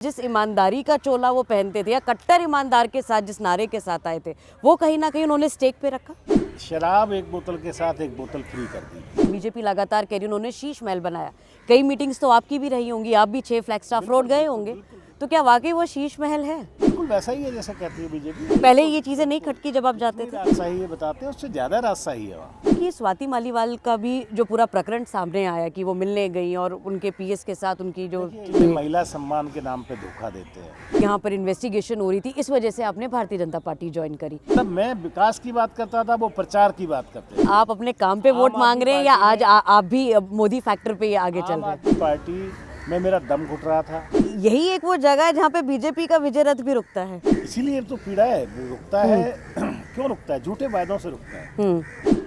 जिस ईमानदारी का चोला वो पहनते थे या कट्टर ईमानदार के साथ जिस नारे के साथ आए थे, वो कहीं ना कहीं उन्होंने स्टेक पे रखा। शराब एक बोतल के साथ एक बोतल फ्री कर दी। बीजेपी लगातार कह रही उन्होंने शीश महल बनाया। कई मीटिंग्स तो आपकी भी रही होंगी, आप भी 6 फ्लैगस्टाफ रोड गए होंगे, तो क्या वाकई वो शीश महल है? बिल्कुल वैसा ही है जैसा कहती है बीजेपी। पहले ये चीजें नहीं खटकी जब आप जाते थे? रास्ता ही है बताते हैं, उससे ज्यादा रास्ता ही है वहाँ। कि स्वाति मालीवाल का भी जो पूरा प्रकरण सामने आया कि वो मिलने गई और उनके पीएस के साथ उनकी जो ये महिला सम्मान के नाम पे धोखा देते हैं। यहाँ पर इन्वेस्टिगेशन हो रही थी, इस वजह से आपने भारतीय जनता पार्टी ज्वाइन करी। तब मैं विकास की बात करता था, वो प्रचार की बात करते थे। आप अपने काम पे वोट मांग रहे हैं या आज आप भी मोदी फैक्टर पे आगे चल रहे हैं? आम आदमी पार्टी में मेरा दम घुट रहा था। यही एक वो जगह है जहाँ पे बीजेपी का विजय रथ भी रुकता है। इसीलिए तो पीड़ा है, रुकता है। क्यों रुकता है? झूठे वायदों से रुकता है।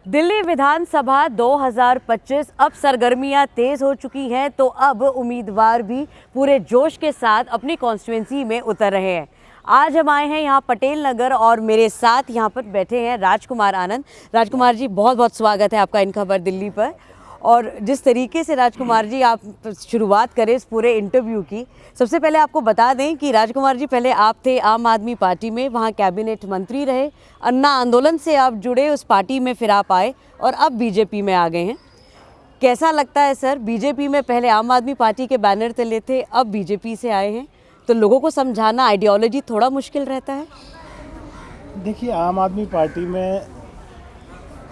दिल्ली विधानसभा 2025 अब सरगर्मियां तेज हो चुकी हैं, तो अब उम्मीदवार भी पूरे जोश के साथ अपनी कॉन्स्टिट्यूंसी में उतर रहे हैं। आज हम आए हैं यहाँ पटेल नगर और मेरे साथ यहाँ पर बैठे हैं राजकुमार आनंद। राजकुमार जी, बहुत बहुत स्वागत है आपका इन खबर दिल्ली पर। और जिस तरीके से राजकुमार जी आप शुरुआत करें इस पूरे इंटरव्यू की, सबसे पहले आपको बता दें कि राजकुमार जी पहले आप थे आम आदमी पार्टी में, वहाँ कैबिनेट मंत्री रहे, अन्ना आंदोलन से आप जुड़े, उस पार्टी में फिर आप आए और अब बीजेपी में आ गए हैं। कैसा लगता है सर, बीजेपी में पहले आम आदमी पार्टी के बैनर तले थे, अब बीजेपी से आए हैं, तो लोगों को समझाना आइडियोलॉजी थोड़ा मुश्किल रहता है? देखिए, आम आदमी पार्टी में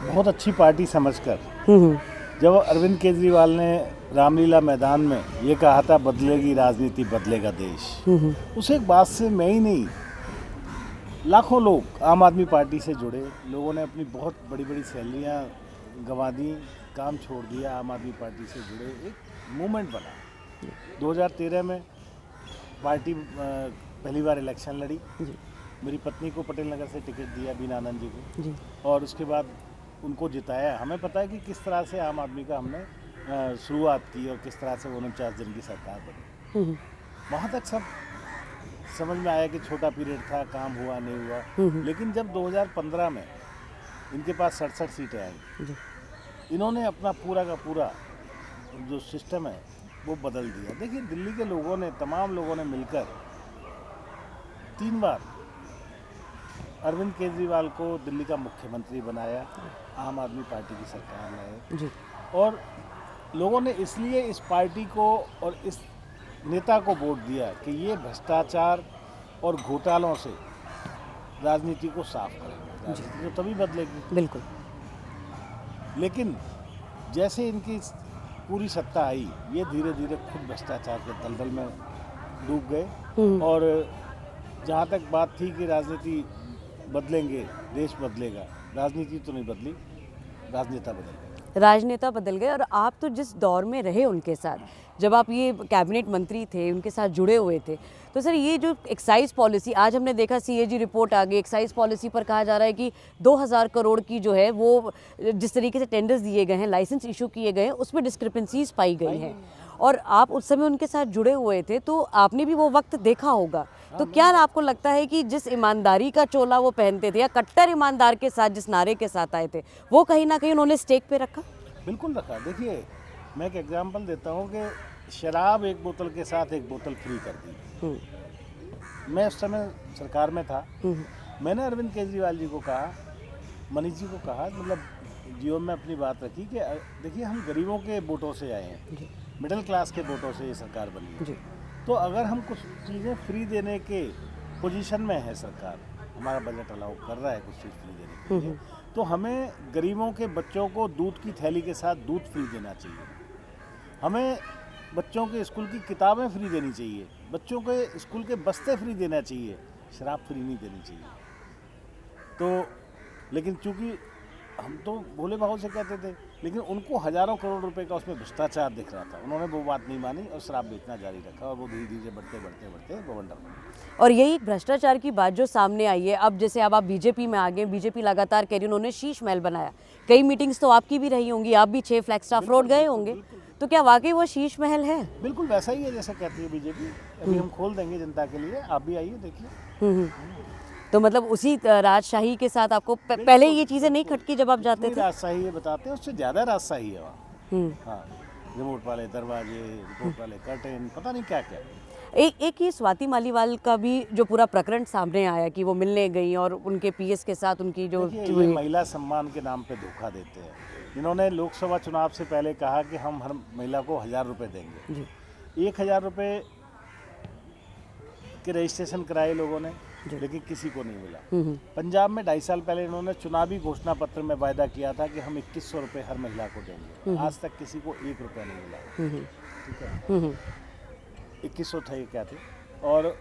बहुत अच्छी पार्टी समझकर जब अरविंद केजरीवाल ने रामलीला मैदान में ये कहा था, बदलेगी राजनीति बदलेगा देश, उस एक बात से मैं ही नहीं, लाखों लोग आम आदमी पार्टी से जुड़े। लोगों ने अपनी बहुत बड़ी बड़ी सैलरियाँ गंवा दी, काम छोड़ दिया, आम आदमी पार्टी से जुड़े, एक मूवमेंट बना। 2013 में पार्टी पहली बार इलेक्शन लड़ी। मेरी पत्नी को पटेल नगर से टिकट दिया, बीना आनंद जी को, और उसके बाद उनको जिताया। हमें पता है कि किस तरह से आम आदमी का हमने शुरुआत की और किस तरह से 49 दिन की सरकार बनी। वहाँ तक सब समझ में आया कि छोटा पीरियड था, काम हुआ नहीं हुआ। लेकिन जब 2015 में इनके पास 67 सीटें आई, इन्होंने अपना पूरा का पूरा जो सिस्टम है वो बदल दिया। देखिए, दिल्ली के लोगों ने, तमाम लोगों ने मिलकर 3 बार अरविंद केजरीवाल को दिल्ली का मुख्यमंत्री बनाया, आम आदमी पार्टी की सरकार लाए। और लोगों ने इसलिए इस पार्टी को और इस नेता को वोट दिया कि ये भ्रष्टाचार और घोटालों से राजनीति को साफ करेंगे, राजनीति तो तभी बदलेगी। बिल्कुल। लेकिन जैसे इनकी पूरी सत्ता आई, ये धीरे धीरे खुद भ्रष्टाचार के दलदल में डूब गए। और जहाँ तक बात थी कि राजनीति बदलेंगे, देश बदलेगा, राजनीति तो नहीं बदली, राजनेता बदल गए। राजनेता बदल गए। और आप तो जिस दौर में रहे उनके साथ, जब आप ये कैबिनेट मंत्री थे, उनके साथ जुड़े हुए थे, तो सर ये जो एक्साइज पॉलिसी, आज हमने देखा सीएजी रिपोर्ट आ गई, एक्साइज पॉलिसी पर कहा जा रहा है कि 2000 करोड़ की जो है वो जिस तरीके से टेंडर्स दिए गए हैं, लाइसेंस इशू किए गए हैं, उसमें डिस्क्रिपेंसीज पाई गई हैं। और आप उस समय उनके साथ जुड़े हुए थे, तो आपने भी वो वक्त देखा होगा। तो क्या आपको लगता है कि जिस ईमानदारी का चोला वो पहनते थे या कट्टर ईमानदार के साथ जिस नारे के साथ आए थे, वो कहीं ना कहीं उन्होंने स्टेक पे रखा? बिल्कुल रखा। देखिए, मैं एक एग्जांपल देता हूँ कि शराब एक बोतल के साथ एक बोतल फ्री कर दी। मैं उस समय सरकार में था। मैंने अरविंद केजरीवाल जी को कहा, मनीष जी को कहा, मतलब जीवन में अपनी बात रखी कि देखिए, हम गरीबों के वोटों से आए हैं, मिडिल क्लास के वोटों से ये सरकार बनी है। तो अगर हम कुछ चीज़ें फ्री देने के पोजीशन में है, सरकार हमारा बजट अलाउ कर रहा है कुछ चीज़ फ्री देने के लिए, तो हमें गरीबों के बच्चों को दूध की थैली के साथ दूध फ्री देना चाहिए। हमें बच्चों के स्कूल की किताबें फ्री देनी चाहिए, बच्चों के स्कूल के बस्ते फ्री देना चाहिए, शराब फ्री नहीं देनी चाहिए। तो लेकिन चूँकि हम तो भोले भाव से कहते थे, लेकिन उनको हजारों करोड़ रुपए का उसमें भ्रष्टाचार दिख रहा था। उन्होंने वो बात नहीं मानी और शराब बेचना जारी रखा, और वो धीरे धीरे बढ़ते बढ़ते बढ़ते गवर्नर बने। और यही भ्रष्टाचार की बात जो सामने आई है, अब जैसे अब आप बीजेपी में आ गए, बीजेपी लगातार कह रही उन्होंने शीश महल बनाया। कई मीटिंग्स तो आपकी भी रही होंगी, आप भी 6 फ्लैगस्टाफ रोड गए होंगे, तो क्या वाकई वो शीश महल है? बिल्कुल वैसा ही है जैसा कहती है बीजेपी। अभी हम खोल देंगे जनता के लिए, आप भी आइए देखिए। तो मतलब उसी राजशाही के साथ आपको पहले ये चीज़ें नहीं खटकी जब आप जाते थे? राजशाही है बताते हैं, उससे ज़्यादा राजशाही है वहाँ। हाँ, रिमोट वाले दरवाजे, रिमोट वाले कर्टेन, पता नहीं क्या क्या। एक ये स्वाति मालीवाल का भी जो पूरा प्रकरण सामने आया कि वो मिलने गई और उनके पीएस के साथ उनकी जो देखिए, ये महिला सम्मान के नाम पे धोखा देते हैं। इन्होंने लोकसभा चुनाव से पहले कहा कि हम हर महिला को 1000 रुपये देंगे। जी 1000 रुपये के रजिस्ट्रेशन कराए लोगों ने, लेकिन किसी को नहीं मिला। पंजाब में 2.5 साल पहले इन्होंने चुनावी घोषणा पत्र में वायदा किया था कि हम 2100 रुपये हर महिला को देंगे। आज तक किसी को 1 रुपया नहीं मिला। ठीक है, 2100 थे ये क्या थे, और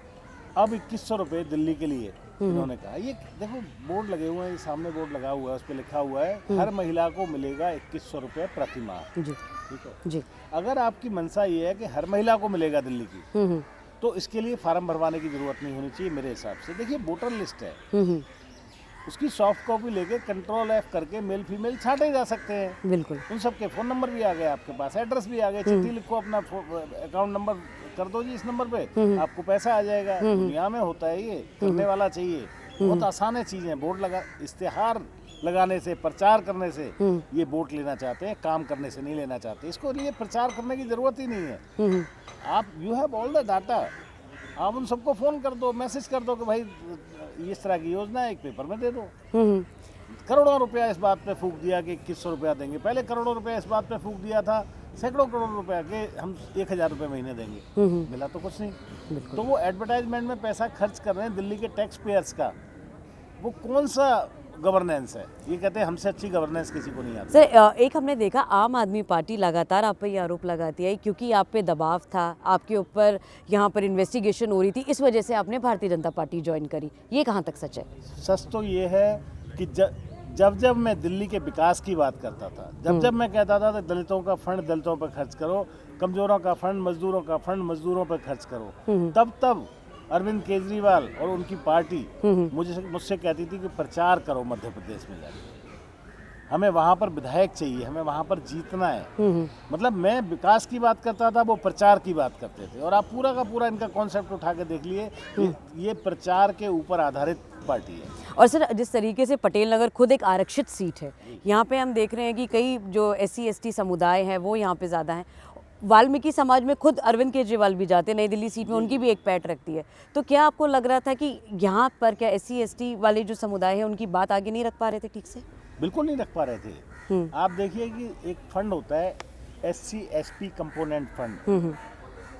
अब 2100 रुपये दिल्ली के लिए इन्होंने कहा। ये देखो बोर्ड लगे हुए हैं, ये सामने बोर्ड लगा हुआ है, उस पर लिखा हुआ है हर महिला को मिलेगा 2100 रुपये प्रति माह। जी ठीक है जी अगर आपकी मंशा ये है कि हर महिला को मिलेगा दिल्ली की, तो इसके लिए फार्म भरवाने की जरूरत नहीं होनी चाहिए मेरे हिसाब से। देखिए वोटर लिस्ट है, उसकी सॉफ्ट कॉपी लेके कंट्रोल F करके मेल फीमेल छांटे जा सकते हैं। बिल्कुल। उन सबके फ़ोन नंबर भी आ गए आपके पास, एड्रेस भी आ गए, चिट्ठी लिखो, अपना अकाउंट नंबर कर दो जी इस नंबर पे, आपको पैसा आ जाएगा। दुनिया में होता है ये, करने वाला चाहिए। बहुत आसान है चीज़ें। बोर्ड लगा, इश्तेहार लगाने से, प्रचार करने से ये वोट लेना चाहते हैं, काम करने से नहीं लेना चाहते। इसको लिए प्रचार करने की ज़रूरत ही नहीं है। आप you have all the data, आप उन सबको फ़ोन कर दो, मैसेज कर दो कि भाई इस तरह की योजना है, एक पेपर में दे दो। करोड़ों रुपया इस बात पे फूंक दिया कि 2100 रुपया देंगे। पहले करोड़ों रुपया इस बात पे फूंक दिया था, सैकड़ों करोड़ रुपया के हम 1000 रुपये महीने देंगे। मिला तो कुछ नहीं। तो वो एडवर्टाइजमेंट में पैसा खर्च कर रहे हैं दिल्ली के टैक्स पेयर्स का। वो कौन सा गवर्नेंस है? ये कहते हैं हमसे अच्छी गवर्नेंस किसी को नहीं आती। सर एक हमने देखा आम आदमी पार्टी लगातार आप पे ये आरोप लगाती है क्योंकि आप पे दबाव था, आपके ऊपर यहाँ पर इन्वेस्टिगेशन हो रही थी, इस वजह से आपने भारतीय जनता पार्टी ज्वाइन करी। ये कहाँ तक सच है? सच तो ये है कि जब मैं दिल्ली के विकास की बात करता था, जब मैं कहता था कि दलितों का फंड दलितों पर खर्च करो, कमजोरों का फंड मजदूरों का फंड मजदूरों पर खर्च करो, तब अरविंद केजरीवाल और उनकी पार्टी मुझसे कहती थी कि प्रचार करो मध्य प्रदेश में जाके, हमें वहाँ पर विधायक चाहिए, हमें वहाँ पर जीतना है। मतलब मैं विकास की बात करता था, वो प्रचार की बात करते थे। और आप पूरा का पूरा इनका कॉन्सेप्ट उठा के देख लिए, ये प्रचार के ऊपर आधारित पार्टी है। और सर जिस तरीके से पटेल नगर खुद एक आरक्षित सीट है, यहाँ पे हम देख रहे हैं कि कई जो SC ST समुदाय हैं वो यहाँ पे ज़्यादा हैं। वाल्मीकि समाज में खुद अरविंद केजरीवाल भी जाते हैं, नई दिल्ली सीट में उनकी भी एक पैठ रखती है। तो क्या आपको लग रहा था कि यहाँ पर क्या SC ST वाले जो समुदाय है उनकी बात आगे नहीं रख पा रहे थे ठीक से? बिल्कुल नहीं रख पा रहे थे। आप देखिए कि एक फंड होता है SC SP कंपोनेंट फंड,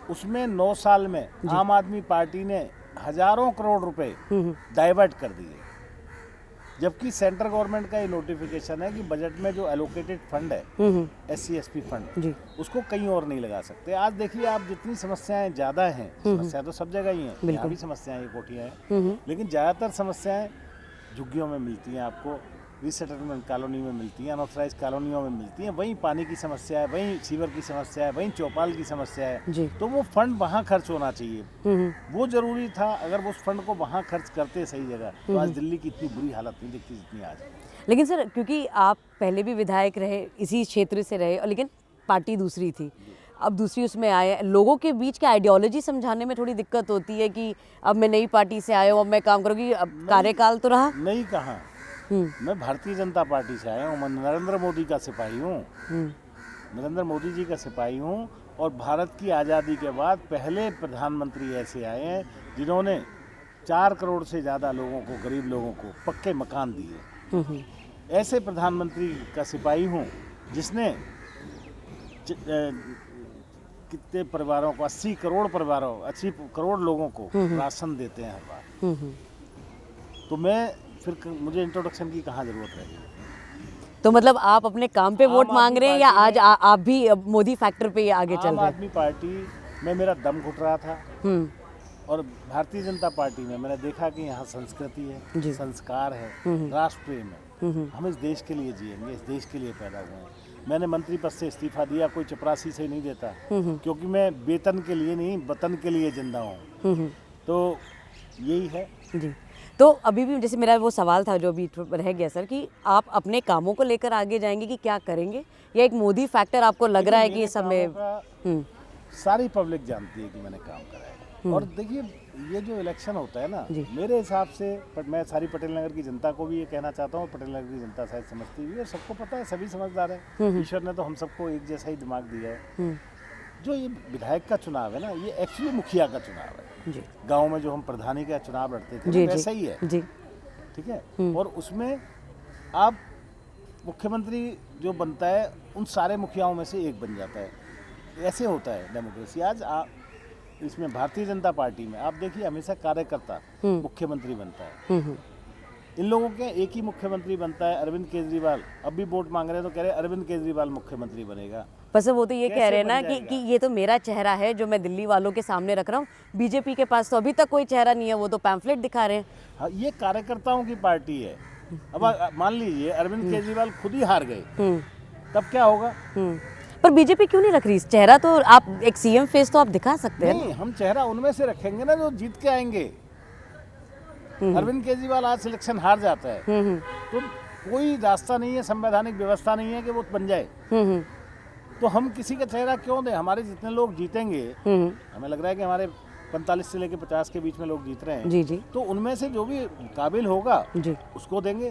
उसमें 9 साल में आम आदमी पार्टी ने हजारों करोड़ रुपए डाइवर्ट कर दिए, जबकि सेंट्रल गवर्नमेंट का ये नोटिफिकेशन है कि बजट में जो एलोकेटेड फंड है SC SP फंड, उसको कहीं और नहीं लगा सकते। आज देखिए आप, जितनी समस्याएं ज़्यादा हैं, समस्याएं तो सब जगह ही हैं, यहाँ भी समस्याएं, ये कोठियाँ हैं, लेकिन ज़्यादातर समस्याएं झुग्गियों में मिलती हैं आपको, रिसेटलमेंट कॉलोनी में मिलती हैं, अनऑथराइज कॉलोनियों में मिलती हैं। वहीं पानी की समस्या है, वहीं सीवर की समस्या है, वहीं चौपाल की समस्या है। तो वो फंड वहाँ खर्च होना चाहिए, वो जरूरी था। अगर उस फंड को वहाँ खर्च करते सही जगह, तो आज दिल्ली की इतनी बुरी हालत नहीं दिखती जितनी आज। लेकिन सर क्योंकि आप पहले भी विधायक रहे, इसी क्षेत्र से रहे, और लेकिन पार्टी दूसरी थी, अब दूसरी उसमें आए, लोगों के बीच की आइडियोलॉजी समझाने में थोड़ी दिक्कत होती है कि अब मैं नई पार्टी से आया हूँ, अब मैं काम करूँगी, अब कार्यकाल तो रहा नहीं। कहाँ, मैं भारतीय जनता पार्टी से आया हूँ, मैं नरेंद्र मोदी का सिपाही हूँ, नरेंद्र मोदी जी का सिपाही हूँ। और भारत की आज़ादी के बाद पहले प्रधानमंत्री ऐसे आए हैं जिन्होंने 4 करोड़ से ज़्यादा लोगों को, गरीब लोगों को पक्के मकान दिए। ऐसे प्रधानमंत्री का सिपाही हूँ जिसने कितने परिवारों को, 80 करोड़ परिवारों, 80 करोड़ लोगों को राशन देते हैं हर बार। तो मैं फिर मुझे इंट्रोडक्शन की कहाँ जरूरत रहेगी? तो मतलब आप अपने काम पे वोट मांग रहे हैं या आज आप भी मोदी फैक्टर पे आगे चल रहे हैं? आम आदमी पार्टी में मेरा दम घुट रहा था, और भारतीय जनता पार्टी में मैंने देखा कि यहाँ संस्कृति है, संस्कार है, राष्ट्र प्रेम है। हम इस देश के लिए जिएंगे, इस देश के लिए पैदा हुए हैं। मैंने मंत्री पद से इस्तीफा दिया, कोई चपरासी से नहीं देता, क्योंकि मैं वेतन के लिए नहीं, वतन के लिए जिंदा हूँ। तो यही है जी। तो अभी भी जैसे मेरा वो सवाल था जो अभी रह गया सर, कि आप अपने कामों को लेकर आगे जाएंगे कि क्या करेंगे, या एक मोदी फैक्टर आपको लग रहा है कि ये सब में सारी पब्लिक जानती है कि मैंने काम करा है। और देखिए ये जो इलेक्शन होता है ना, मेरे हिसाब से, मैं सारी पटेल नगर की जनता को भी ये कहना चाहता हूँ, पटेल नगर की जनता शायद समझती भी है, सबको पता है, सभी समझदार है। ईश्वर ने तो हम सबको एक जैसा ही दिमाग दिया है। जो ये विधायक का चुनाव है ना, ये एक्चुअली मुखिया का चुनाव है। जी गांव में जो हम प्रधानी का चुनाव लड़ते थे जी वैसा ही है, जी ठीक है। और उसमें आप मुख्यमंत्री जो बनता है उन सारे मुखियाओं में से एक बन जाता है, ऐसे होता है डेमोक्रेसी। आज इसमें भारतीय जनता पार्टी में आप देखिए हमेशा कार्यकर्ता मुख्यमंत्री बनता है। इन लोगों के एक ही मुख्यमंत्री बनता है, अरविंद केजरीवाल। अब भी वोट मांग रहे हैं तो कह रहे हैं अरविंद केजरीवाल मुख्यमंत्री बनेगा। बस वो तो ये कह कैसे रहे हैं ना बन कि जाएगा? ये तो मेरा चेहरा है जो मैं दिल्ली वालों के सामने रख रहा हूँ। बीजेपी के पास तो अभी तक कोई चेहरा नहीं है, वो तो पैम्फलेट दिखा रहे हैं। हाँ, ये कार्यकर्ताओं की पार्टी है। अब मान लीजिए अरविंद केजरीवाल खुद ही हार गए, तब क्या होगा? पर बीजेपी क्यों नहीं रख रही चेहरा? तो आप एक सीएम फेस तो आप दिखा सकते हैं। नहीं, हम चेहरा उनमें से रखेंगे ना जो जीत के आएंगे। अरविंद केजरीवाल आज सिलेक्शन हार जाता है तो कोई रास्ता नहीं है, संवैधानिक व्यवस्था नहीं है कि वो बन जाए। तो हम किसी का चेहरा क्यों दें? हमारे जितने लोग जीतेंगे, हमें लग रहा है कि हमारे 45 से लेकर 50 के बीच में लोग जीत रहे हैं। जी जी तो उनमें से जो भी काबिल होगा जी उसको देंगे।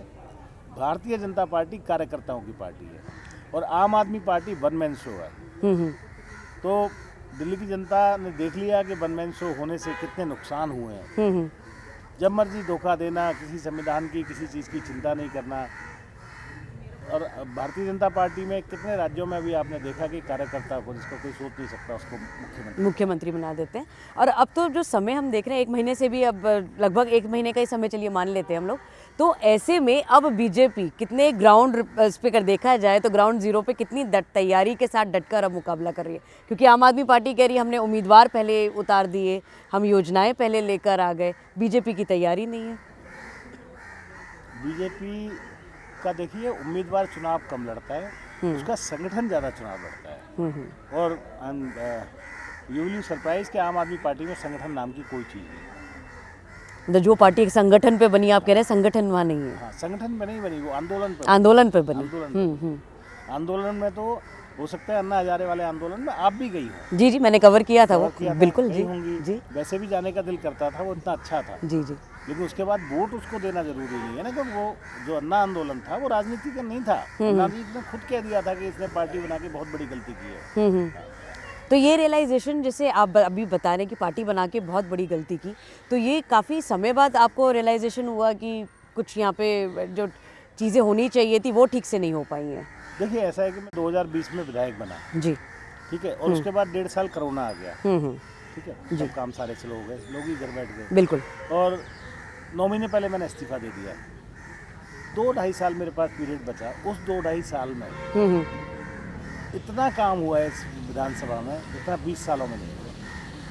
भारतीय जनता पार्टी कार्यकर्ताओं की पार्टी है और आम आदमी पार्टी वन मैन शो है। तो दिल्ली की जनता ने देख लिया कि वन मैन शो होने से कितने नुकसान हुए हैं। जब मर्जी धोखा देना, किसी संविधान की किसी चीज़ की चिंता नहीं करना। और भारतीय जनता पार्टी में कितने राज्यों में अभी आपने देखा कि कार्यकर्ता को जिसको कोई सोच नहीं सकता उसको मुख्यमंत्री बना देते हैं। और अब तो जो समय हम देख रहे हैं, 1 महीने से भी अब लगभग 1 महीने का ही समय चलिए मान लेते हैं हम लोग। तो ऐसे में अब बीजेपी कितने ग्राउंड पे कर देखा जाए तो ग्राउंड जीरो पे कितनी तैयारी के साथ डटकर अब मुकाबला कर रही है। क्योंकि आम आदमी पार्टी कह रही है हमने उम्मीदवार पहले उतार दिए, हम योजनाएं पहले लेकर आ गए, बीजेपी की तैयारी नहीं है। बीजेपी का देखिए उम्मीदवार चुनाव कम लड़ता है, उसका संगठन ज़्यादा चुनाव लड़ता है। और यू विल सरप्राइज कि आम आदमी पार्टी में संगठन नाम की कोई चीज़ नहीं। मतलब जो पार्टी एक संगठन पे बनी, आप कह रहे हैं संगठन वहाँ नहीं है। हाँ, संगठन पे नहीं बनी, वो आंदोलन पे बनी। आंदोलन में तो हो सकता है अन्ना हजारे वाले आंदोलन में आप भी गई हो। जी जी मैंने कवर किया था वो, बिल्कुल गई जी होंगी। जी वैसे भी जाने का दिल करता था, वो इतना अच्छा था। जी जी लेकिन उसके बाद वोट उसको देना जरूरी नहीं है ना, क्योंकि वो जो अन्ना आंदोलन था वो राजनीति का नहीं था। अन्ना जी ने खुद कह दिया था कि इसने पार्टी बना के बहुत बड़ी गलती की है। तो ये रियलाइजेशन जैसे आप अभी बता रहे हैं कि पार्टी बना के बहुत बड़ी गलती की, तो ये काफ़ी समय बाद आपको रियलाइजेशन हुआ कि कुछ यहाँ पे जो चीज़ें होनी चाहिए थी वो ठीक से नहीं हो पाई हैं। देखिए ऐसा है कि मैं 2020 में विधायक बना, जी ठीक है, और उसके बाद 1.5 साल कोरोना आ गया, ठीक है, सब काम सारे स्लो हो गए, लोग ही घर बैठ गए। बिल्कुल। और 9 महीने पहले मैंने इस्तीफा दे दिया। 2-2.5 साल मेरे पास पीरियड बचा। उस 2-2.5 साल में इतना काम हुआ है इस विधानसभा में जितना 20 सालों में नहीं हुआ।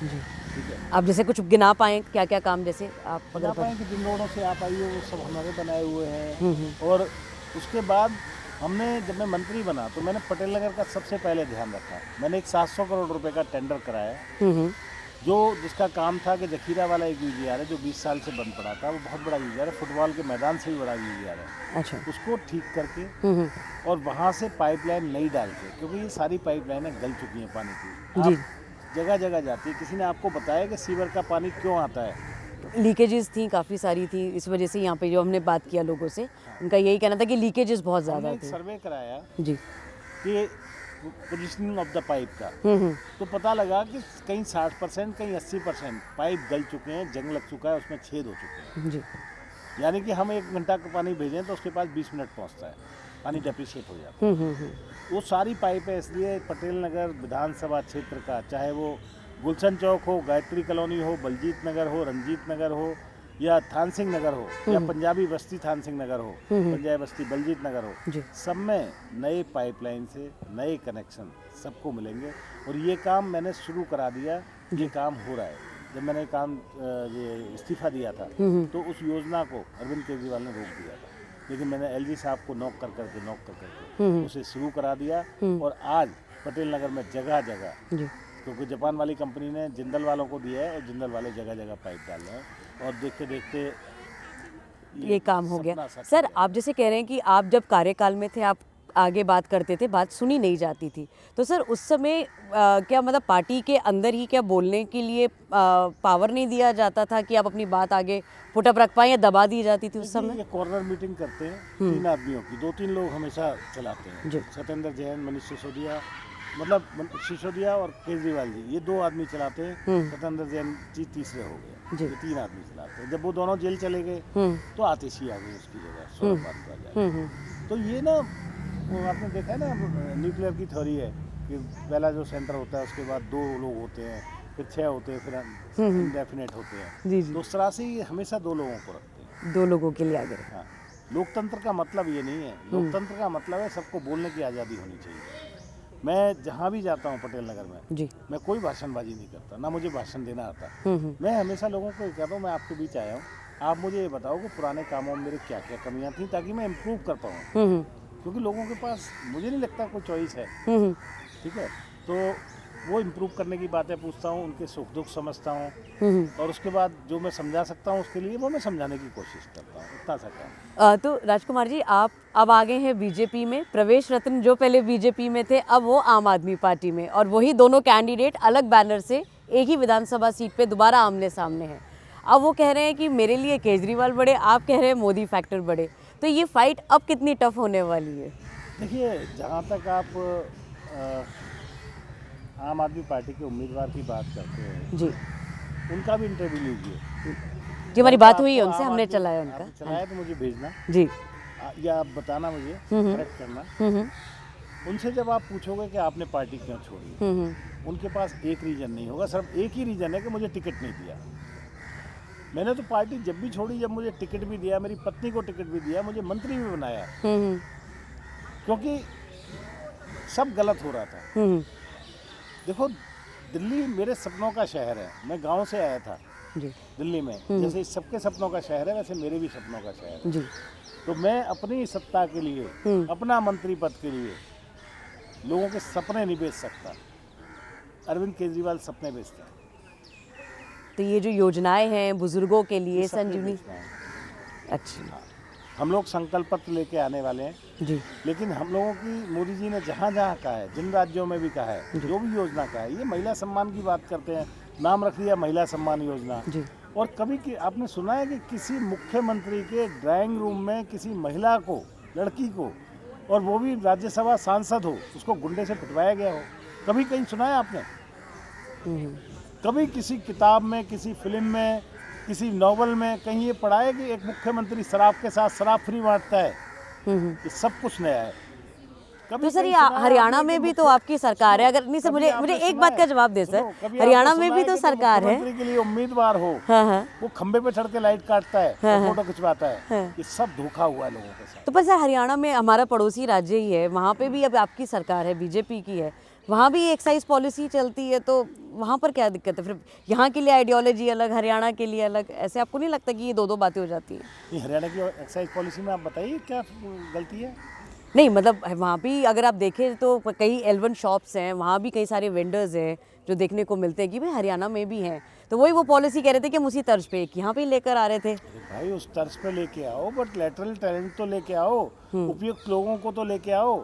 जी ठीक है, आप जैसे कुछ गिना पाएँ क्या क्या काम, जैसे आप बता पाएँ कि जिन रोडों से आप आई हो वो सब हमारे बनाए हुए हैं। और उसके बाद हमने, जब मैं मंत्री बना तो मैंने पटेल नगर का सबसे पहले ध्यान रखा। मैंने एक 700 करोड़ रुपए का टेंडर कराया, जो जिसका काम था कि जखीरा वाला एक यूजीआर है जो 20 साल से बंद पड़ा था, वो बहुत बड़ा यूजीआर है, फुटबॉल के मैदान से भी बड़ा यूजीआर है। अच्छा। उसको ठीक करके और वहाँ से पाइपलाइन नहीं डाल के, क्योंकि ये सारी पाइपलाइनें गल चुकी हैं पानी की। जी। आप जगह जगह जाती है, किसी ने आपको बताया कि सीवर का पानी क्यों आता है? लीकेजेस थी, काफ़ी सारी थी, इस वजह से यहाँ पे जो हमने बात किया लोगों से, उनका यही कहना था कि लीकेजेस बहुत ज़्यादा हमने एक थे। सर्वे कराया जी कि पोजिशनिंग ऑफ द पाइप का, तो पता लगा कि कहीं 60%, कहीं 80% पाइप गल चुके हैं, जंग लग चुका है, उसमें छेद हो चुके हैं। जी यानी कि हम 1 घंटा का पानी भेजें तो उसके पास 20 मिनट पहुंचता है, पानी डेप्रिशिएट हो जाता है। वो सारी पाइपें, इसलिए पटेल नगर विधानसभा क्षेत्र का, चाहे वो गुलशन चौक हो, गायत्री कॉलोनी हो, बलजीत नगर हो, रंजीत नगर हो, या थान सिंह नगर हो, या पंजाबी बस्ती थान सिंह नगर हो, पंजाबी बस्ती बलजीत नगर हो, जी। सब में नए पाइपलाइन से नए कनेक्शन सबको मिलेंगे। और ये काम मैंने शुरू करा दिया, ये काम हो रहा है। जब मैंने काम ये इस्तीफा दिया था तो उस योजना को अरविंद केजरीवाल ने रोक दिया था, लेकिन मैंने एलजी साहब को नॉक कर करके उसे शुरू करा दिया। और आज पटेल नगर में जगह जगह, जी क्योंकि जापान वाली कंपनी ने जिंदल वालों को दिया है और जिंदल वाले जगह जगह पाइप डाल रहे हैं, और देखते देखते ये काम हो गया। सपना सच सर गया। आप जैसे कह रहे हैं कि आप जब कार्यकाल में थे आप आगे बात करते थे, बात सुनी नहीं जाती थी, तो सर उस समय क्या मतलब पार्टी के अंदर ही क्या बोलने के लिए पावर नहीं दिया जाता था कि आप अपनी बात आगे पुट अप रख पाएं, या दबा दी जाती थी उस समय? ये कॉर्नर मीटिंग करते हैं 3 आदमियों की, 2-3 लोग हमेशा चलाते हैं, जी। सत्येंद्र जैन, मनीष सिसोदिया मतलब सिसोदिया और केजरीवाल जी, ये 2 आदमी चलाते हैं, सत्येंद्र जैन जी तीसरे हो जी। गए, ये 3 आदमी चलाते हैं। जब वो दोनों जेल चले गए तो आतिशी आ गई उसकी जगह, सौरभ भारद्वाज। तो ये ना, वो आपने देखा है ना, न्यूक्लियर की थ्योरी है कि पहला जो सेंटर होता है उसके बाद 2 लोग होते हैं, फिर 6 होते हैं, फिर इंडेफिनेट होते हैं। जी जी, तो उस तरह से ये हमेशा 2 लोगों को रखते हैं। 2 लोगों के लिए आगे रहे। हाँ, लोकतंत्र का मतलब ये नहीं है। लोकतंत्र का मतलब है सबको बोलने की आज़ादी होनी चाहिए। मैं जहाँ भी जाता हूँ पटेल नगर में, जी। मैं कोई भाषणबाजी नहीं करता, ना मुझे भाषण देना आता। मैं हमेशा लोगों को ये कहता हूँ, मैं आपके बीच आया हूँ, आप मुझे ये बताओ कि पुराने कामों में मेरे क्या क्या कमियाँ थी, ताकि मैं इम्प्रूव कर पाऊँ। क्योंकि लोगों के पास मुझे नहीं लगता कोई चॉइस है, ठीक है। तो वो इम्प्रूव करने की बातें पूछता हूँ, उनके सुख दुख समझता हूँ, और उसके बाद जो मैं समझा सकता हूँ उसके लिए वो मैं समझाने की कोशिश करता हूँ। इतना सा काम। तो राजकुमार जी, आप अब आ गए हैं बीजेपी में। प्रवेश रत्न जो पहले बीजेपी में थे, अब वो आम आदमी पार्टी में, और वही दोनों कैंडिडेट अलग बैनर से एक ही विधानसभा सीट पे दोबारा आमने सामने हैं। अब वो कह रहे हैं कि मेरे लिए केजरीवाल बड़े, आप कह रहे हैं मोदी फैक्टर बड़े। तो ये फाइट अब कितनी टफ होने वाली है? देखिए, जहाँ तक आप आम आदमी पार्टी के उम्मीदवार की बात करते हैं जी उनका भी इंटरव्यू लीजिए। जी, हमारी बात हुई है आपको उनसे, आम हमने आदमी- चलाया उनका। आपने चलाया तो मुझे भेजना, जी। या आप बताना मुझे, करेक्ट करना। उनसे जब आप पूछोगे कि आपने पार्टी क्यों छोड़ी, उनके पास एक रीज़न नहीं होगा, सिर्फ एक ही रीज़न है कि मुझे टिकट नहीं दिया। मैंने तो पार्टी जब भी छोड़ी, जब मुझे टिकट भी दिया, मेरी पत्नी को टिकट भी दिया, मुझे मंत्री भी बनाया, क्योंकि सब गलत हो रहा था। देखो, दिल्ली मेरे सपनों का शहर है। मैं गांव से आया था जी दिल्ली में, जैसे सबके सपनों का शहर है वैसे मेरे भी सपनों का शहर है। जी। तो मैं अपनी सत्ता के लिए, अपना मंत्री पद के लिए लोगों के सपने नहीं बेच सकता। अरविंद केजरीवाल सपने बेचते हैं। तो ये जो योजनाएं हैं बुजुर्गों के लिए, ये सपने संजीवनी, बेचना है। अच्छा हम लोग संकल्प पत्र लेके आने वाले हैं, जी लेकिन हम लोगों की मोदी जी ने जहाँ जहाँ कहा है, जिन राज्यों में भी कहा है, जो भी योजना कहा है, ये महिला सम्मान की बात करते हैं, नाम रख दिया महिला सम्मान योजना। जी। और कभी कि आपने सुना है कि किसी मुख्यमंत्री के ड्राइंग रूम में किसी महिला को, लड़की को, और वो भी राज्यसभा सांसद हो, उसको गुंडे से पिटवाया गया हो? कभी कहीं सुना है आपने? कभी किसी किताब में, किसी फिल्म में, किसी नॉवल में कहीं ये पढ़ा है कि एक मुख्यमंत्री शराब के साथ शराब फ्री बांटता है? ये सब कुछ नया है। कभी तो सर, कहीं ये सुना है हरियाणा आपने में कि भी तो आपकी सरकार है। अगर नहीं सर, कभी मुझे आपने एक सुना बात है? का जवाब दे सुनो, सर, कभी हरियाणा आपने में सुना भी है तो कि जो सरकार है। मुख्यमंत्री के लिए उम्मीदवार हो, हाँ। वो खंबे पे चढ़ के लाइट काटता है और फोटो खिंचवाता है। ये सब धोखा हुआ है लोगों के साथ। तो पर सर, हरियाणा में हमारा पड़ोसी राज्य ही है, वहाँ पे भी अब आपकी सरकार है, बीजेपी की है, वहाँ भी एक्साइज पॉलिसी चलती है, तो वहाँ पर क्या दिक्कत है? फिर यहाँ के लिए आइडियोलॉजी अलग, हरियाणा के लिए अलग, ऐसे आपको नहीं लगता कि ये दो बातें हो जाती हैं? ये हरियाणा की एक्साइज पॉलिसी में आप बताइए क्या गलती है? नहीं मतलब वहाँ भी अगर आप देखें तो कई L1 शॉप्स हैं, वहाँ भी कई सारे वेंडर्स हैं जो देखने को मिलते हैं कि भाई हरियाणा में भी हैं। तो वही वो पॉलिसी कह रहे थे कि हम उसी तर्ज पे एक यहाँ पे लेकर आ रहे थे। अरे भाई, उस तर्ज पे लेके आओ, बट लेटरल टैलेंट तो लेके आओ, उपयुक्त लोगों को तो लेके आओ।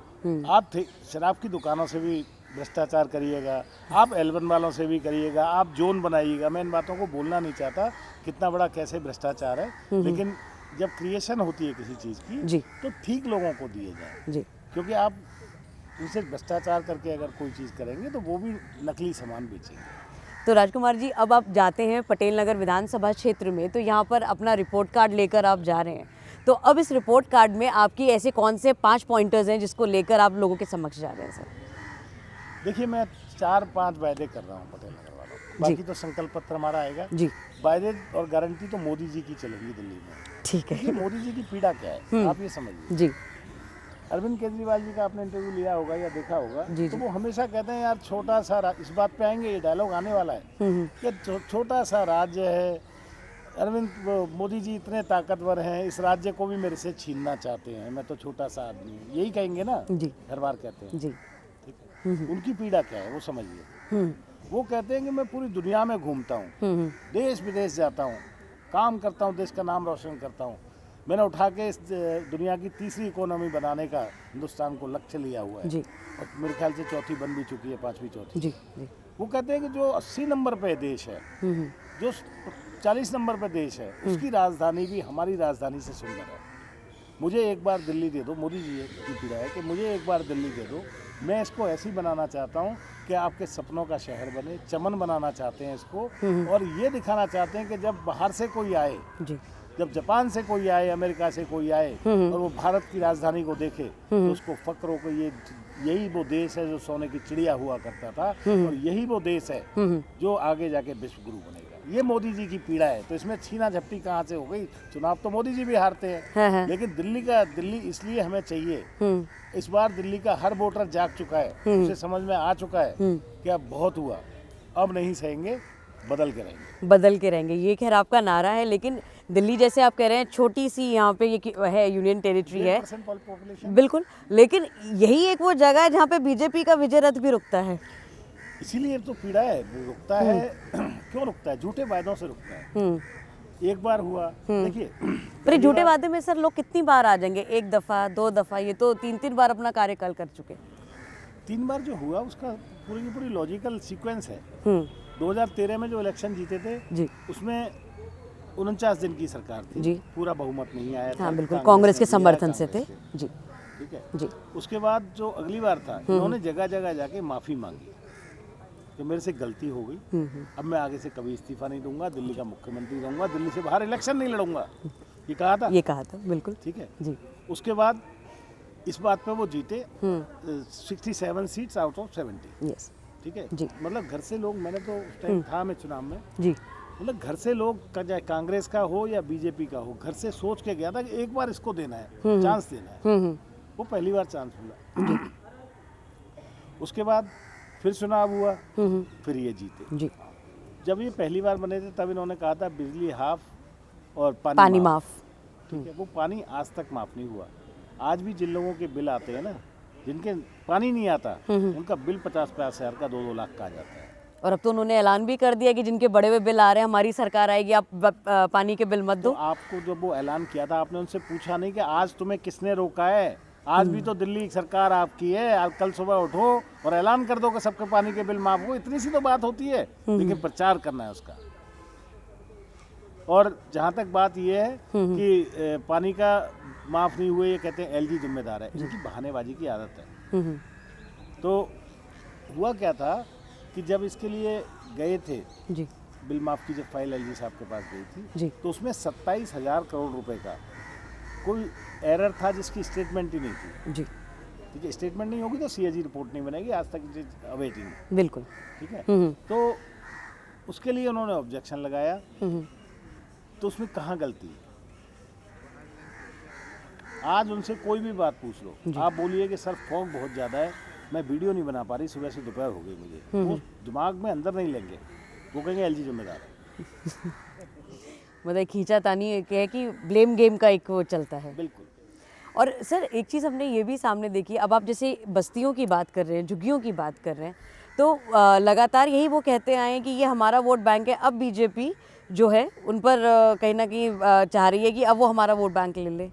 आप शराब की दुकानों से भी भ्रष्टाचार करिएगा, आप L1 वालों से भी करिएगा, आप जोन बनाइएगा। मैं इन बातों को बोलना नहीं चाहता कितना बड़ा कैसे भ्रष्टाचार है, लेकिन जब क्रिएशन होती है किसी चीज़ की जी तो ठीक लोगों को दिए जाए, जी। क्योंकि आप उनसे भ्रष्टाचार करके अगर कोई चीज़ करेंगे तो वो भी नकली सामान बेचेंगे। तो राजकुमार जी, अब आप जाते हैं पटेल नगर विधानसभा क्षेत्र में, तो यहाँ पर अपना रिपोर्ट कार्ड लेकर आप जा रहे हैं। तो अब इस रिपोर्ट कार्ड में आपकी ऐसे कौन से 5 पॉइंटर्स हैं जिसको लेकर आप लोगों के समक्ष जा रहे हैं सर? देखिए, मैं 4-5 वायदे कर रहा हूँ पटेल नगर वालों को, बाकी तो संकल्प पत्र हमारा आएगा। जी वायदे और गारंटी तो मोदी जी की चलेगी दिल्ली में। ठीक है। देखिए, मोदी जी की पीड़ा क्या है आप ये समझिए। जी अरविंद केजरीवाल जी का आपने इंटरव्यू लिया होगा या देखा होगा, जी, तो जी। वो हमेशा कहते हैं यार छोटा सा इस बात पे आएंगे, ये डायलॉग आने वाला है कि छोटा सा राज्य है, अरविंद मोदी जी इतने ताकतवर हैं, इस राज्य को भी मेरे से छीनना चाहते हैं, मैं तो छोटा सा आदमी हूँ, यही कहेंगे ना, जी हर बार कहते हैं। जी। ठीक है, उनकी पीड़ा क्या है वो समझिए। वो कहते हैं कि मैं पूरी दुनिया में घूमता हूँ, देश विदेश जाता हूँ, काम करता हूँ, देश का नाम रोशन करता हूँ। मैंने उठा के इस दुनिया की तीसरी इकोनॉमी बनाने का हिंदुस्तान को लक्ष्य लिया हुआ है, जी और मेरे ख्याल से चौथी बन भी चुकी है, 5वीं चौथी। जी जी। वो कहते हैं कि जो 80 नंबर पे देश है, जो 40 नंबर पे देश है, उसकी राजधानी भी हमारी राजधानी से सुंदर है। मुझे एक बार दिल्ली दे दो, मोदी जी की पीड़ा है कि मुझे एक बार दिल्ली दे दो, मैं इसको ऐसी बनाना चाहता हूँ कि आपके सपनों का शहर बने, चमन बनाना चाहते हैं इसको, और ये दिखाना चाहते हैं कि जब बाहर से कोई आए, जी जब जापान से कोई आए, अमेरिका से कोई आए और वो भारत की राजधानी को देखे तो उसको फक्र हो कि यही वो देश है जो सोने की चिड़िया हुआ करता था, और यही वो देश है जो आगे जाके विश्व गुरु बनेगा। ये मोदी जी की पीड़ा है। तो इसमें छीना झपटी कहाँ से हो गई? चुनाव तो मोदी जी भी हारते हैं, लेकिन दिल्ली इसलिए हमें चाहिए। इस बार दिल्ली का हर वोटर जाग चुका है, उसे समझ में आ चुका है कि अब बहुत हुआ, अब नहीं सहेंगे, बदल के रहेंगे। बदल के रहेंगे, ये खैर आपका नारा है। लेकिन दिल्ली जैसे आप कह रहे हैं छोटी सी यहाँ पे ये है, यूनियन टेरिटरी है, 1% पॉपुलेशन, बिल्कुल, लेकिन यही एक वो जगह है जहाँ पे बीजेपी का विजय रथ भी रुकता है। इसीलिए तो पीड़ा है, वो रुकता है। क्यों रुकता है? झूठे वायदों से रुकता है। एक बार हुआ, देखिए, पर ये झूठे वादे में सर लोग कितनी बार आ जाएंगे? एक दफा, 2 दफा, ये तो 3 बार अपना कार्यकाल कर चुके। 3 बार जो हुआ उसका पूरी की पूरी लॉजिकल सीक्वेंस है। 2013 में जो इलेक्शन जीते थे जी, उसमें 49 दिन की सरकार थी जी, पूरा बहुमत नहीं आया था। हाँ बिल्कुल, कांग्रेस के ने दिया, समर्थन से थे। कांग्रेस के, जी ठीक है जी, उसके बाद जो अगली बार था, इन्होंने जगह जगह जाके माफी मांगी कि मेरे से गलती हो गई, अब मैं आगे से कभी इस्तीफा नहीं दूंगा, दिल्ली का मुख्यमंत्री रहूंगा, दिल्ली से बाहर इलेक्शन नहीं लड़ूंगा, ये कहा था। ये कहा था, बिल्कुल, ठीक है जी। उसके बाद इस बात पे वो जीते 67 सीट्स आउट ऑफ 70। यस, ठीक है जी। मतलब घर से लोग, मैंने तो उस टाइम था मैं चुनाव में, जी, मतलब घर से लोग चाहे कांग्रेस का हो या बीजेपी का हो, घर से सोच के गया था कि एक बार इसको देना है, चांस देना है। वो पहली बार चांस मिला। उसके बाद फिर चुनाव हुआ, फिर ये जीते। जी, जब ये पहली बार बने थे तब इन्होंने कहा था बिजली हाफ और पानी माफ। ठीक है, वो पानी आज तक माफ नहीं हुआ। आज भी जिन लोगों के बिल आते हैं ना, जिनके पानी नहीं आता, उनका बिल 50-50 हज़ार का 2-2 लाख का आ जाता है। और अब तो उन्होंने ऐलान भी कर दिया कि जिनके बड़े हुए बिल आ रहे हैं, हमारी सरकार आएगी, आप पानी के बिल मत तो दो। आपको जब वो ऐलान किया था, आपने उनसे पूछा नहीं कि आज तुम्हें किसने रोका है? आज भी तो दिल्ली सरकार आपकी है, आज कल सुबह उठो और ऐलान कर दो कि सबके पानी के बिल माफ हो। इतनी सी तो बात होती है, लेकिन प्रचार करना है उसका। और जहाँ तक बात ये है कि पानी का माफ नहीं हुए, ये कहते हैं एलजी जिम्मेदार है, इनकी बहानेबाजी की आदत है। तो हुआ क्या था कि जब इसके लिए गए थे, जी, बिल माफ की जब फाइल एलजी साहब के पास गई थी, जी, तो उसमें 27,000 करोड़ रुपए का कोई एरर था जिसकी स्टेटमेंट ही नहीं थी। जी, ठीक है, स्टेटमेंट नहीं होगी तो सीएजी रिपोर्ट नहीं बनेगी, आज तक इट इज अवेटिंग। बिल्कुल। ठीक है, तो उसके लिए उन्होंने ऑब्जेक्शन लगाया। तो उसमें कहाँ गलती है? आज उनसे कोई भी बात पूछ लो, आप बोलिए कि सर फॉग बहुत ज़्यादा है, मैं वीडियो नहीं बना पा रही, सुबह से दोपहर हो गई मुझे, वो दिमाग में अंदर नहीं लेंगे, वो कहेंगे एलजी जिम्मेदार है। मतलब खींचातानी है कि ब्लेम गेम का एक वो चलता है। बिल्कुल। और सर एक चीज़ हमने ये भी सामने देखी, अब आप जैसे बस्तियों की बात कर रहे हैं, झुग्गियों की बात कर रहे हैं, तो लगातार यही वो कहते आए हैं कि ये हमारा वोट बैंक है। अब बीजेपी जो है उन पर कहीं ना कहीं चाह रही है कि अब वो हमारा वोट बैंक ले ले,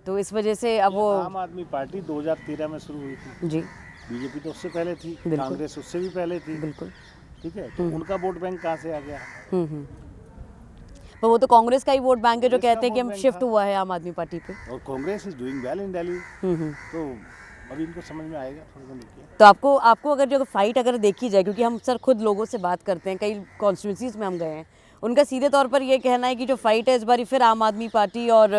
तो इस वजह से अब वो आम आदमी पार्टी 2013 में शुरू हुई थी, जी, बीजेपी तो उससे पहले थी, बिल्कुल। कांग्रेस उससे भी पहले थी। बिल्कुल। ठीक है, तो उनका वोट बैंक कहाँ से आ गया? पर वो तो कांग्रेस का ही वोट बैंक है जो कांग्रेस का कहते हैं कि हम वोट बैंक शिफ्ट था। हुआ है आम आदमी पार्टी पे। और Congress is doing well in Delhi, तो अभी इनको समझ में आएगा, थोड़ा सा देखिए। तो आपको अगर जो फाइट अगर देखी जाए, क्योंकि हम सर खुद लोगों से बात करते हैं, कई कॉन्स्टिट्यूंसीज में हम गए हैं, उनका सीधे तौर पर ये कहना है कि जो फाइट है इस बारी फिर आम आदमी पार्टी और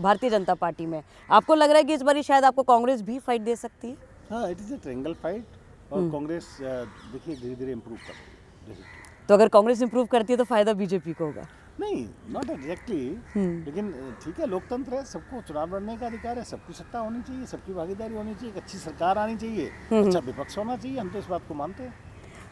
भारतीय जनता पार्टी में। आपको लग रहा है कि इस बारी शायद आपको कांग्रेस भी फाइट दे सकती है? हाँ, it is a triangle fight, और कांग्रेस देखिए धीरे धीरे इम्प्रूव कर रही है। तो अगर कांग्रेस इंप्रूव करती है तो फायदा बीजेपी को होगा? नहीं, नॉट एग्जैक्टली, लेकिन ठीक है, लोकतंत्र है, सबको चुनाव लड़ने का अधिकार है, सबकी सत्ता होनी चाहिए, सबकी भागीदारी होनी चाहिए, एक अच्छी सरकार आनी चाहिए, अच्छा विपक्ष होना चाहिए, हम तो इस बात को मानते हैं।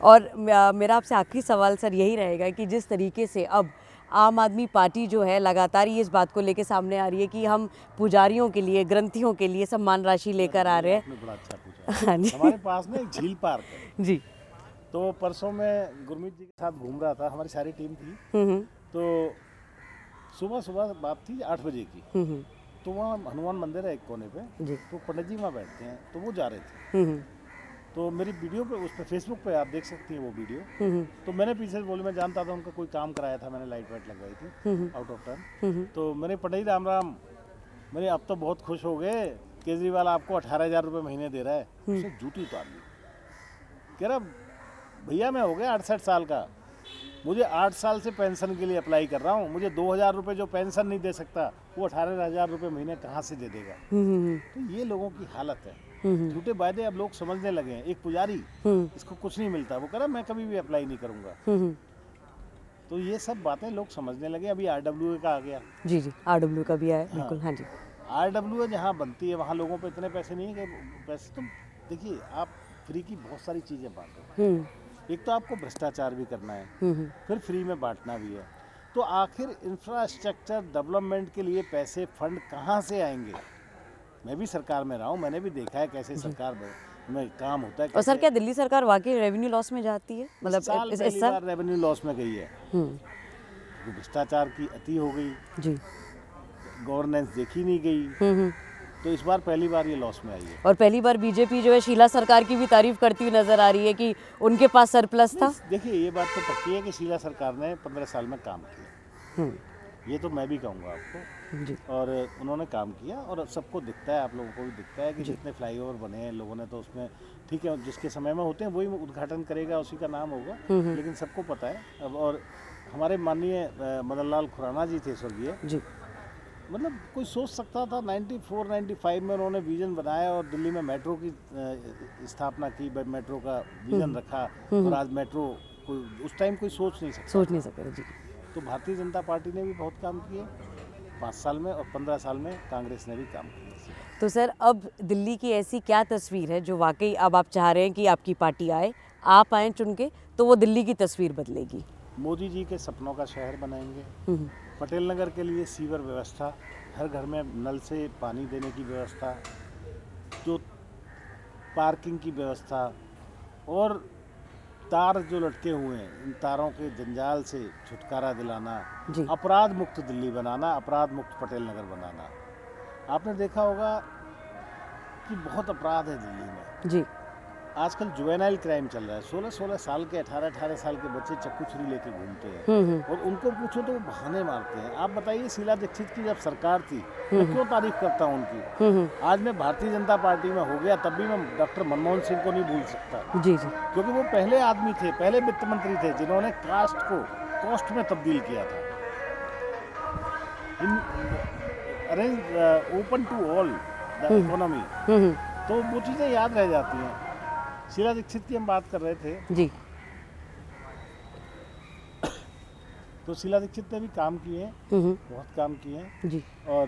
और मेरा आपसे आखिरी सवाल सर यही रहेगा कि जिस तरीके से अब आम आदमी पार्टी जो है लगातार ये इस बात को लेके सामने आ रही है कि हम पुजारियों के लिए, ग्रंथियों के लिए सम्मान राशि लेकर आ रहे हैं। आपने बड़ा अच्छा पूछा। हाँ जी, हमारे पास ना एक झील पार्क है, जी, तो परसों मैं गुरमीत जी के साथ घूम रहा था, हमारी सारी टीम थी, तो सुबह सुबह बात थी 8 बजे की, तो वहाँ हनुमान मंदिर है एक कोने पे, जी, तो पंडित जी वहाँ बैठते हैं, तो वो जा रहे थे, तो मेरी वीडियो पे उस पर फेसबुक पे आप देख सकती हैं वो वीडियो। तो मैंने पीछे से बोले, मैं जानता था उनका कोई काम कराया था, मैंने लाइट वाइट लगवाई थी आउट ऑफ टर्न, तो मैंने पंडित जी राम राम, मैंने अब तो बहुत खुश हो गए, केजरीवाल आपको 18,000 रुपये महीने दे रहा है, उसे जूती उतार ली। कह रहा भैया मैं हो गया 68 साल का, मुझे 8 साल से पेंशन के लिए अप्लाई कर रहा हूँ, मुझे 2,000 रुपये जो पेंशन नहीं दे सकता वो 18,000 रुपये महीने कहाँ से दे देगा। तो ये लोगों की हालत है। झूठे वायदे अब लोग समझने लगे हैं। एक पुजारी, इसको कुछ नहीं मिलता, वो कह रहा मैं कभी भी अप्लाई नहीं करूँगा। तो ये सब बातें लोग समझने लगे। अभी RWA का आ गया। जी जी, RWA का भी आया, बिल्कुल। हाँ जी, RWA जहाँ बनती है वहाँ लोगों पे इतने पैसे नहीं है कि पैसे, तुम देखिए आप फ्री की बहुत सारी चीज़ें बांटो। एक तो आपको भ्रष्टाचार भी करना है, फिर फ्री में बांटना भी है। तो आखिर इंफ्रास्ट्रक्चर डेवलपमेंट के लिए पैसे फंड कहाँ से आएंगे। मैं भी सरकार में रहा हूँ, मैंने भी देखा है कैसे सरकार में काम होता है। और सर क्या दिल्ली सरकार वाकई रेवेन्यू लॉस में जाती है? मतलब इस साल रेवेन्यू लॉस में गई है। तो भ्रष्टाचार की अति हो गई जी, गवर्नेंस देखी नहीं गई। तो इस बार पहली बार ये लॉस में आई है। और पहली बार बीजेपी जो है शीला सरकार की भी तारीफ करती हुई नजर आ रही है कि उनके पास सरप्लस था। देखिए ये बात तो पक्की है कि शीला सरकार ने 15 साल में काम किया, ये तो मैं भी कहूँगा आपको जी। और उन्होंने काम किया और सबको दिखता है, आप लोगों को भी दिखता है कि जितने फ्लाईओवर बने हैं लोगों ने तो उसमें ठीक है, जिसके समय में होते हैं वही उद्घाटन करेगा, उसी का नाम होगा, लेकिन सबको पता है अब। और हमारे माननीय मदन लाल खुराना जी थे स्वर्गीय जी, मतलब कोई सोच सकता था 94-95 में उन्होंने विजन बनाया और दिल्ली में मेट्रो की स्थापना की, मेट्रो का विजन रखा और आज मेट्रो कोई उस टाइम कोई सोच नहीं सकता जी। तो भारतीय जनता पार्टी ने भी बहुत काम किए 5 साल में और 15 साल में कांग्रेस ने भी काम किया। तो सर अब दिल्ली की ऐसी क्या तस्वीर है जो वाकई अब आप चाह रहे हैं कि आपकी पार्टी आए, आप आए चुन के, तो वो दिल्ली की तस्वीर बदलेगी? मोदी जी के सपनों का शहर बनाएंगे। पटेल नगर के लिए सीवर व्यवस्था, हर घर में नल से पानी देने की व्यवस्था, जो पार्किंग की व्यवस्था और तार जो लटके हुए हैं इन तारों के जंजाल से छुटकारा दिलाना, अपराध मुक्त दिल्ली बनाना, अपराध मुक्त पटेल नगर बनाना। आपने देखा होगा कि बहुत अपराध है दिल्ली में जी। आजकल जुवेनाइल क्राइम चल रहा है। 16-16 साल के 18-18 साल के बच्चे चक्कू छुरी लेके घूमते हैं और उनको पूछो तो वो बहाने मारते हैं। आप बताइए शीला दीक्षित की जब सरकार थी मैं क्यों तारीफ करता हूँ उनकी। आज मैं भारतीय जनता पार्टी में हो गया तब भी मैं डॉक्टर मनमोहन सिंह को नहीं भूल सकता। जी जी, क्योंकि वो पहले आदमी थे, पहले वित्त मंत्री थे जिन्होंने कास्ट को कॉस्ट में तब्दील किया था। Arrange open to all the economy, तो वो चीज़ें याद रह जाती हैं। शीला दीक्षित की हम बात कर रहे थे जी। तो शीला दीक्षित ने भी काम किए हैं, बहुत काम किए हैं जी। और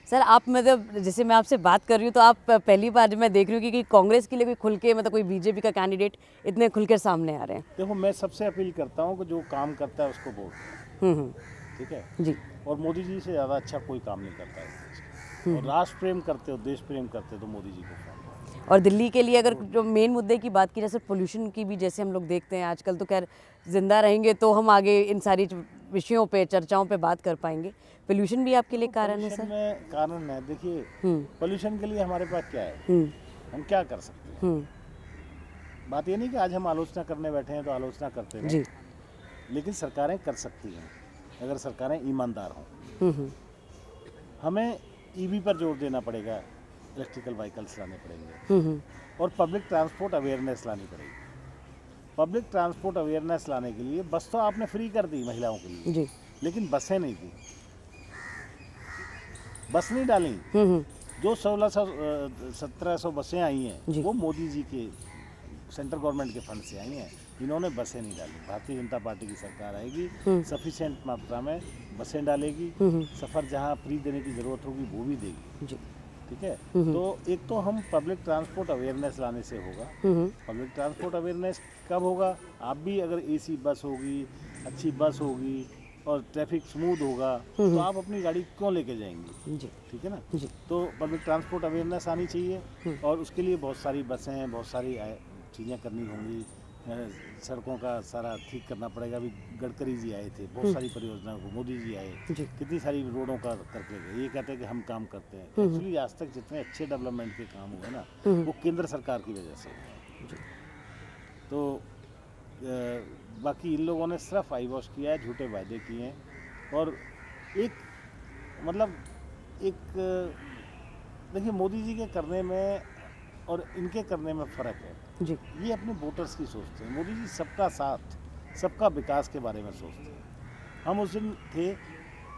सर आप मतलब जैसे मैं आपसे बात कर रही हूँ तो आप पहली बार जब मैं देख रही हूँ कि कांग्रेस के लिए कोई खुल के मतलब कोई बीजेपी का कैंडिडेट इतने खुलकर सामने आ रहे हैं। देखो मैं सबसे अपील करता हूँ कि जो काम करता है उसको वोट, ठीक है जी। और मोदी जी से ज़्यादा अच्छा कोई काम नहीं करता है। और राष्ट्र प्रेम करते हो, देश प्रेम करते हो तो मोदी जी को फॉलो। और दिल्ली के लिए अगर जो मेन मुद्दे की बात की जैसे पोल्यूशन की भी, जैसे हम लोग देखते हैं आजकल, तो खैर जिंदा रहेंगे तो हम आगे इन सारी विषयों पे, चर्चाओं पे बात कर पाएंगे। पोल्यूशन भी आपके लिए कारण है सर? में कारण है। देखिए पोल्यूशन के लिए हमारे पास क्या है, हम क्या कर सकते हैं। बात ये नहीं कि आज हम आलोचना करने बैठे हैं तो आलोचना करते हैं जी, लेकिन सरकारें कर सकती हैं अगर सरकारें ईमानदार हों। हमें ईवी पर जोर देना पड़ेगा, इलेक्ट्रिकल व्हीकल्स लाने पड़ेंगे और पब्लिक ट्रांसपोर्ट अवेयरनेस लानी पड़ेगी। पब्लिक ट्रांसपोर्ट अवेयरनेस लाने के लिए बस तो आपने फ्री कर दी महिलाओं के लिए जी, लेकिन बसें नहीं दी, बस नहीं डाली। जो 1600-1700 बसें आई हैं वो मोदी जी के सेंट्रल गवर्नमेंट के फंड से आई हैं। इन्होंने बसें नहीं डाली। भारतीय जनता पार्टी की सरकार आएगी, सफिशिएंट मात्रा में बसें डालेगी, सफ़र जहां फ्री देने की ज़रूरत होगी वो भी देगी जी। ठीक है। तो एक तो हम पब्लिक ट्रांसपोर्ट अवेयरनेस लाने से होगा। पब्लिक ट्रांसपोर्ट अवेयरनेस कब होगा? आप भी अगर एसी बस होगी, अच्छी बस होगी और ट्रैफिक स्मूथ होगा तो आप अपनी गाड़ी क्यों लेके जाएंगे जी, ठीक है ना जी। तो पब्लिक ट्रांसपोर्ट अवेयरनेस आनी चाहिए और उसके लिए बहुत सारी बसें हैं, बहुत सारी चीज़ें करनी होंगी। सड़कों का सारा ठीक करना पड़ेगा। अभी गडकरी जी आए थे, बहुत सारी परियोजनाओं को मोदी जी आए, कितनी सारी रोडों का करके गए। ये कहते हैं कि हम काम करते हैं, एक्चुअली आज तक जितने अच्छे डेवलपमेंट के काम हुए ना वो केंद्र सरकार की वजह से हुए। तो बाकी इन लोगों ने सिर्फ आई वॉश किया है, झूठे वायदे किए हैं और एक मतलब एक देखिए मोदी जी के करने में और इनके करने में फ़र्क है। जी ये अपने वोटर्स की सोचते हैं। मोदी जी सबका साथ, सबका विकास के बारे में सोचते हैं। हम उस दिन थे,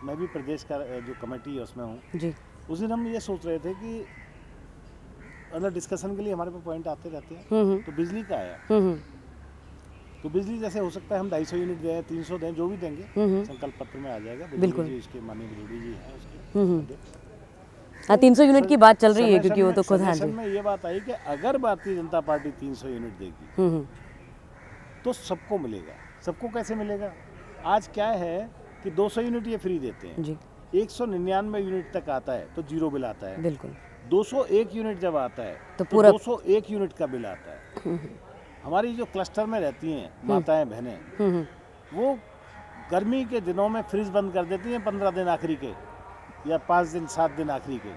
मैं भी प्रदेश का जो कमेटी है उसमें हूँ। जी उस दिन हम ये सोच रहे थे कि मतलब डिस्कशन के लिए हमारे पास पॉइंट आते रहते हैं। तो बिजली का आया, तो बिजली जैसे हो सकता है हम 250 यूनिट दें, 300 दें, जो भी देंगे संकल्प पत्र में आ जाएगा। बिल्कुल। जी इसके माननीय विरोधी जी हैं उसके। हाँ 300 यूनिट की बात चल रही है क्योंकि वो तो खुद। हाँ जी में ये बात आई कि अगर भारतीय जनता पार्टी 300 यूनिट देगी तो सबको मिलेगा। सबको कैसे मिलेगा? आज क्या है कि 200 यूनिट ये फ्री देते हैं जी 199 यूनिट तक आता है तो जीरो बिल आता है। बिल्कुल 201 यूनिट जब आता है तो पूरा 201 यूनिट का बिल आता है। हमारी जो क्लस्टर में रहती हैं माताएं बहनें, वो गर्मी के दिनों में फ्रिज बंद कर देती हैं 15 दिन आखिरी के या 5 दिन 7 दिन आखिरी के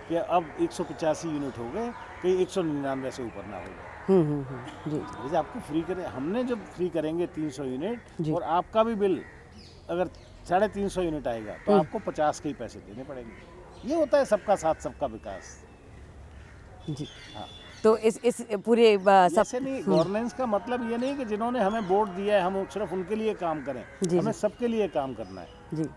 कि अब 185 यूनिट हो गए, कहीं 199 से ऊपर ना हो जाए। जी जैसे आपको फ्री करें, हमने जब फ्री करेंगे 300 यूनिट और आपका भी बिल अगर 350 यूनिट आएगा तो आपको 50 के ही पैसे देने पड़ेंगे। ये होता है सबका साथ सबका विकास। जी हाँ, तो इस पूरे सब ऐसे नहीं, गवर्नेंस का मतलब ये नहीं कि जिन्होंने हमें वोट दिया है हम सिर्फ उनके लिए काम करें। हमें सबके लिए काम करना है। जी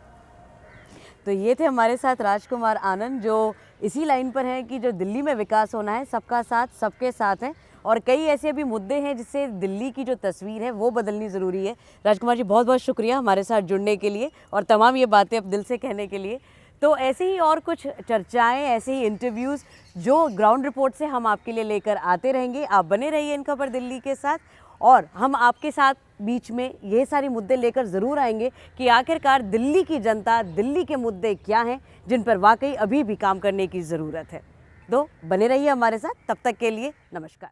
तो ये थे हमारे साथ राजकुमार आनंद, जो इसी लाइन पर हैं कि जो दिल्ली में विकास होना है सबका साथ सबके साथ है, और कई ऐसे भी मुद्दे हैं जिससे दिल्ली की जो तस्वीर है वो बदलनी ज़रूरी है। राजकुमार जी बहुत बहुत शुक्रिया हमारे साथ जुड़ने के लिए और तमाम ये बातें अब दिल से कहने के लिए। तो ऐसे ही और कुछ चर्चाएं, ऐसे ही इंटरव्यूज़ जो ग्राउंड रिपोर्ट से हम आपके लिए लेकर आते रहेंगे। आप बने रहिए इन खबर दिल्ली के साथ, और हम आपके साथ बीच में ये सारे मुद्दे लेकर ज़रूर आएंगे कि आखिरकार दिल्ली की जनता, दिल्ली के मुद्दे क्या हैं जिन पर वाकई अभी भी काम करने की ज़रूरत है। तो बने रहिए हमारे साथ, तब तक के लिए नमस्कार।